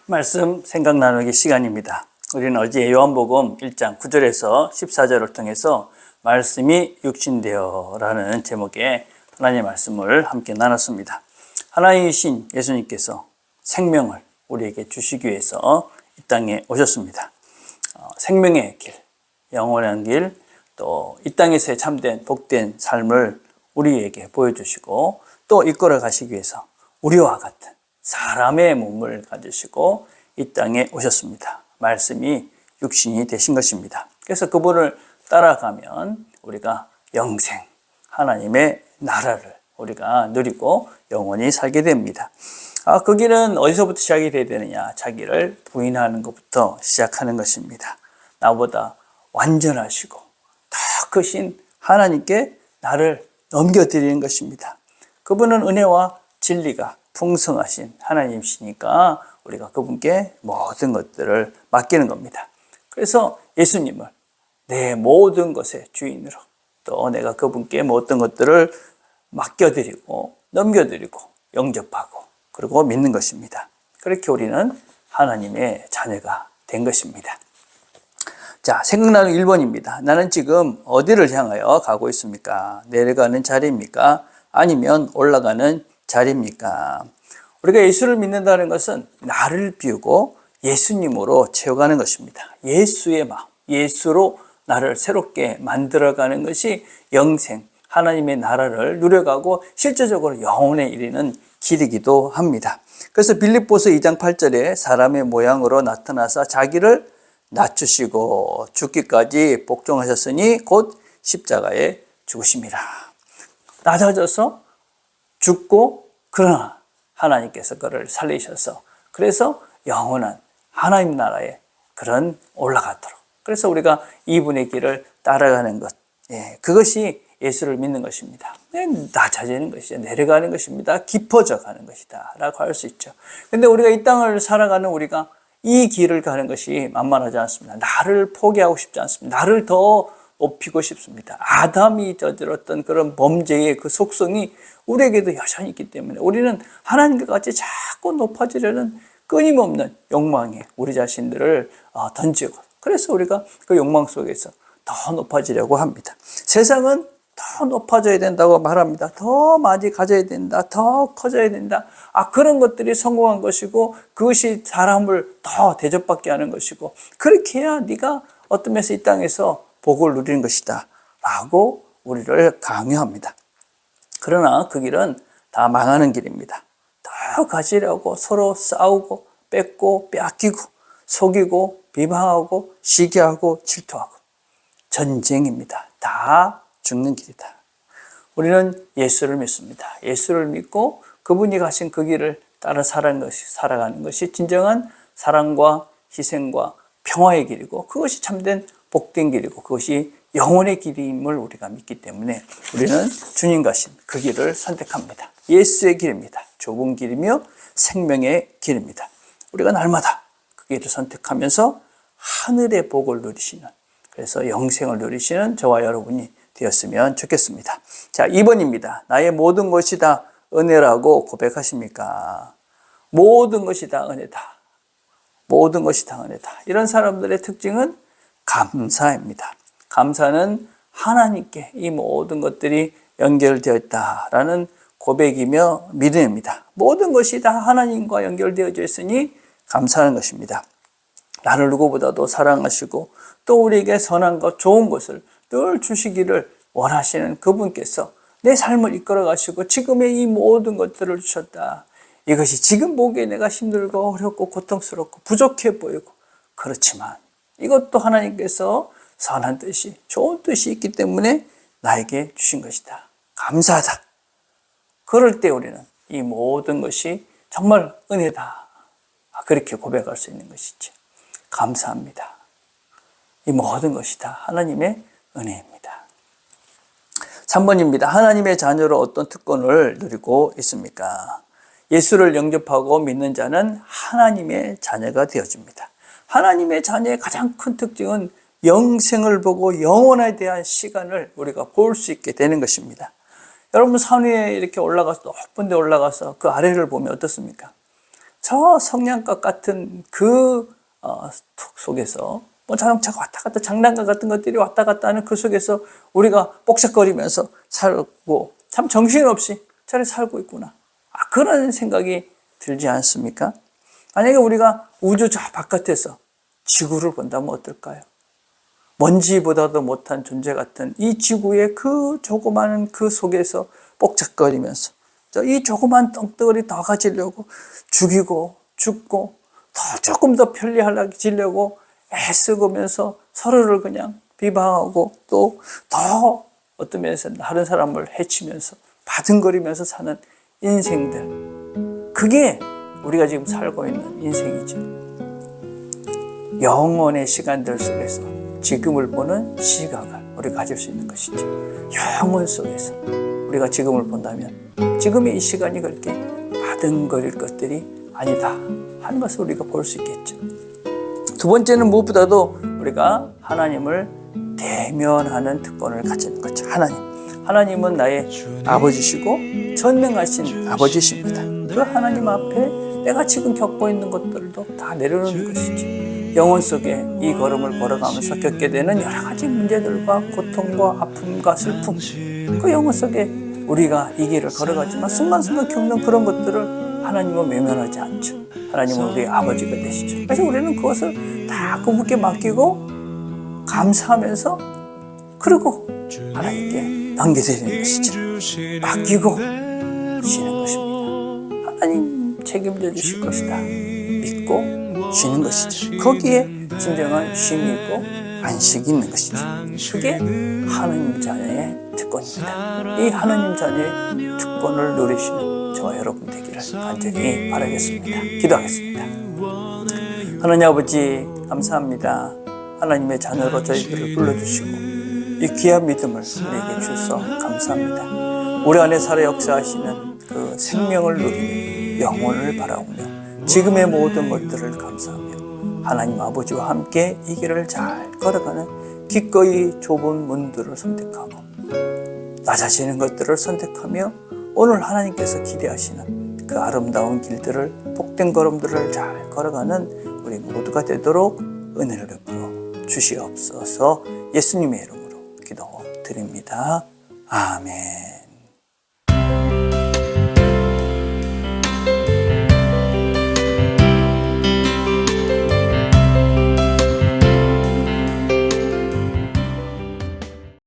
말씀 생각 나누기 시간입니다. 우리는 어제 요한복음 1장 9절에서 14절을 통해서 말씀이 육신되어 라는 제목의 하나님의 말씀을 함께 나눴습니다. 하나님이신 예수님께서 생명을 우리에게 주시기 위해서 이 땅에 오셨습니다. 생명의 길, 영원한 길, 또 이 땅에서의 참된 복된 삶을 우리에게 보여주시고 또 이끌어 가시기 위해서 우리와 같은 사람의 몸을 가지시고 이 땅에 오셨습니다. 말씀이 육신이 되신 것입니다. 그래서 그분을 따라가면 우리가 영생, 하나님의 나라를 우리가 누리고 영원히 살게 됩니다. 그 길은 어디서부터 시작이 돼야 되느냐? 자기를 부인하는 것부터 시작하는 것입니다. 나보다 완전하시고 더 크신 하나님께 나를 넘겨드리는 것입니다. 그분은 은혜와 진리가 풍성하신 하나님이시니까 우리가 그분께 모든 것들을 맡기는 겁니다. 그래서 예수님을 내 모든 것의 주인으로 또 내가 그분께 모든 것들을 맡겨드리고 넘겨드리고 영접하고 그리고 믿는 것입니다. 그렇게 우리는 하나님의 자녀가 된 것입니다. 자, 생각나는 1번입니다. 나는 지금 어디를 향하여 가고 있습니까? 내려가는 자리입니까? 아니면 올라가는 자리입니까? 우리가 예수를 믿는다는 것은 나를 비우고 예수님으로 채워가는 것입니다. 예수의 마음, 예수로 나를 새롭게 만들어가는 것이 영생, 하나님의 나라를 누려가고 실제적으로 영혼에 이르는 길이기도 합니다. 그래서 빌립보서 2장 8절에 사람의 모양으로 나타나사 자기를 낮추시고 죽기까지 복종하셨으니 곧 십자가에 죽으심이라. 낮아져서 죽고 그러나 하나님께서 그를 살리셔서 그래서 영원한 하나님 나라에 그런 올라가도록 그래서 우리가 이분의 길을 따라가는 것 그것이 예수를 믿는 것입니다. 낮아지는 것이죠. 내려가는 것입니다. 깊어져 가는 것이다 라고 할 수 있죠. 근데 우리가 이 땅을 살아가는 우리가 이 길을 가는 것이 만만하지 않습니다. 나를 포기하고 싶지 않습니다. 나를 더 높이고 싶습니다. 아담이 저질렀던 그런 범죄의 그 속성이 우리에게도 여전히 있기 때문에 우리는 하나님과 같이 자꾸 높아지려는 끊임없는 욕망에 우리 자신들을 던지고 그래서 우리가 그 욕망 속에서 더 높아지려고 합니다. 세상은 더 높아져야 된다고 말합니다. 더 많이 가져야 된다. 더 커져야 된다. 그런 것들이 성공한 것이고 그것이 사람을 더 대접받게 하는 것이고 그렇게 해야 네가 어떤 면에서 이 땅에서 복을 누리는 것이다 라고 우리를 강요합니다. 그러나 그 길은 다 망하는 길입니다. 더 가지려고 서로 싸우고 뺏고 빼앗기고 속이고 비방하고 시기하고 질투하고 전쟁입니다. 다 죽는 길이다. 우리는 예수를 믿습니다. 예수를 믿고 그분이 가신 그 길을 따라 살아가는 것이 진정한 사랑과 희생과 평화의 길이고 그것이 참된 복된 길이고 그것이 영혼의 길임을 우리가 믿기 때문에 우리는 주님 가신 그 길을 선택합니다. 예수의 길입니다. 좁은 길이며 생명의 길입니다. 우리가 날마다 그 길을 선택하면서 하늘의 복을 누리시는 그래서 영생을 누리시는 저와 여러분이 되었으면 좋겠습니다. 자, 2번입니다. 나의 모든 것이 다 은혜라고 고백하십니까? 모든 것이 다 은혜다. 모든 것이 다 은혜다. 이런 사람들의 특징은 감사입니다. 감사는 하나님께 이 모든 것들이 연결되어 있다라는 고백이며 믿음입니다. 모든 것이 다 하나님과 연결되어져 있으니 감사하는 것입니다. 나를 누구보다도 사랑하시고 또 우리에게 선한 것, 좋은 것을 늘 주시기를 원하시는 그분께서 내 삶을 이끌어 가시고 지금의 이 모든 것들을 주셨다. 이것이 지금 보기에 내가 힘들고 어렵고 고통스럽고 부족해 보이고 그렇지만 이것도 하나님께서 선한 뜻이, 좋은 뜻이 있기 때문에 나에게 주신 것이다. 감사하다. 그럴 때 우리는 이 모든 것이 정말 은혜다. 그렇게 고백할 수 있는 것이죠. 감사합니다. 이 모든 것이 다 하나님의 은혜입니다. 3번입니다. 하나님의 자녀로 어떤 특권을 누리고 있습니까? 예수를 영접하고 믿는 자는 하나님의 자녀가 되어집니다. 하나님의 자녀의 가장 큰 특징은 영생을 보고 영원에 대한 시간을 우리가 볼 수 있게 되는 것입니다. 여러분 산 위에 이렇게 올라가서 높은 데 올라가서 그 아래를 보면 어떻습니까? 저 성냥갑 같은 그 속에서 뭐 자동차가 왔다 갔다 장난감 같은 것들이 왔다 갔다 하는 그 속에서 우리가 뻑적거리면서 살고 참 정신없이 저래 살고 있구나. 그런 생각이 들지 않습니까? 만약에 우리가 우주 저 바깥에서 지구를 본다면 어떨까요? 먼지보다도 못한 존재 같은 이 지구의 그 조그마한 그 속에서 뻑적거리면서 이 조그만 덩덩어리 더 가지려고 죽이고 죽고 더 조금 더 편리하려고 애쓰면서 서로를 그냥 비방하고 또 더 어떤 면에서 다른 사람을 해치면서 바둥거리면서 사는 인생들, 그게 우리가 지금 살고 있는 인생이죠. 영원의 시간들 속에서 지금을 보는 시각을 우리가 가질 수 있는 것이죠. 영원 속에서 우리가 지금을 본다면 지금의 이 시간이 그렇게 바둥거릴 것들이 아니다 하는 것을 우리가 볼 수 있겠죠. 두 번째는 무엇보다도 우리가 하나님을 대면하는 특권을 가지는 거죠. 하나님은 나의 아버지시고 전능하신 아버지십니다. 그 하나님 앞에 내가 지금 겪고 있는 것들도 다 내려놓는 것이죠. 영혼 속에 이 걸음을 걸어가면서 겪게 되는 여러 가지 문제들과 고통과 아픔과 슬픔, 그 영혼 속에 우리가 이 길을 걸어가지만 순간순간 겪는 그런 것들을 하나님은 외면하지 않죠. 하나님은 우리의 아버지가 되시죠. 그래서 우리는 그것을 다 그분께 맡기고 감사하면서 그리고 하나님께 넘겨드리는 것이죠. 맡기고 쉬는 것입니다. 하나님 책임져 주실 것이다 믿고 쉬는 것이죠. 거기에 진정한 쉼이 있고 안식이 있는 것이죠. 그게 하나님 자녀의 특권입니다. 이 하나님 자녀의 특권을 누리시는 저와 여러분 되기를 간절히 바라겠습니다. 기도하겠습니다. 하나님 아버지 감사합니다. 하나님의 자녀로 저희들을 불러주시고 이 귀한 믿음을 우리에게 주셔서 감사합니다. 우리 안에 살아 역사하시는 그 생명을 누리며 영혼을 바라보며 지금의 모든 것들을 감사하며 하나님 아버지와 함께 이 길을 잘 걸어가는 기꺼이 좁은 문들을 선택하고 낮아지는 것들을 선택하며 오늘 하나님께서 기대하시는 그 아름다운 길들을 복된 걸음들을 잘 걸어가는 우리 모두가 되도록 은혜를 베풀어 주시옵소서. 예수님의 이름으로 기도드립니다. 아멘.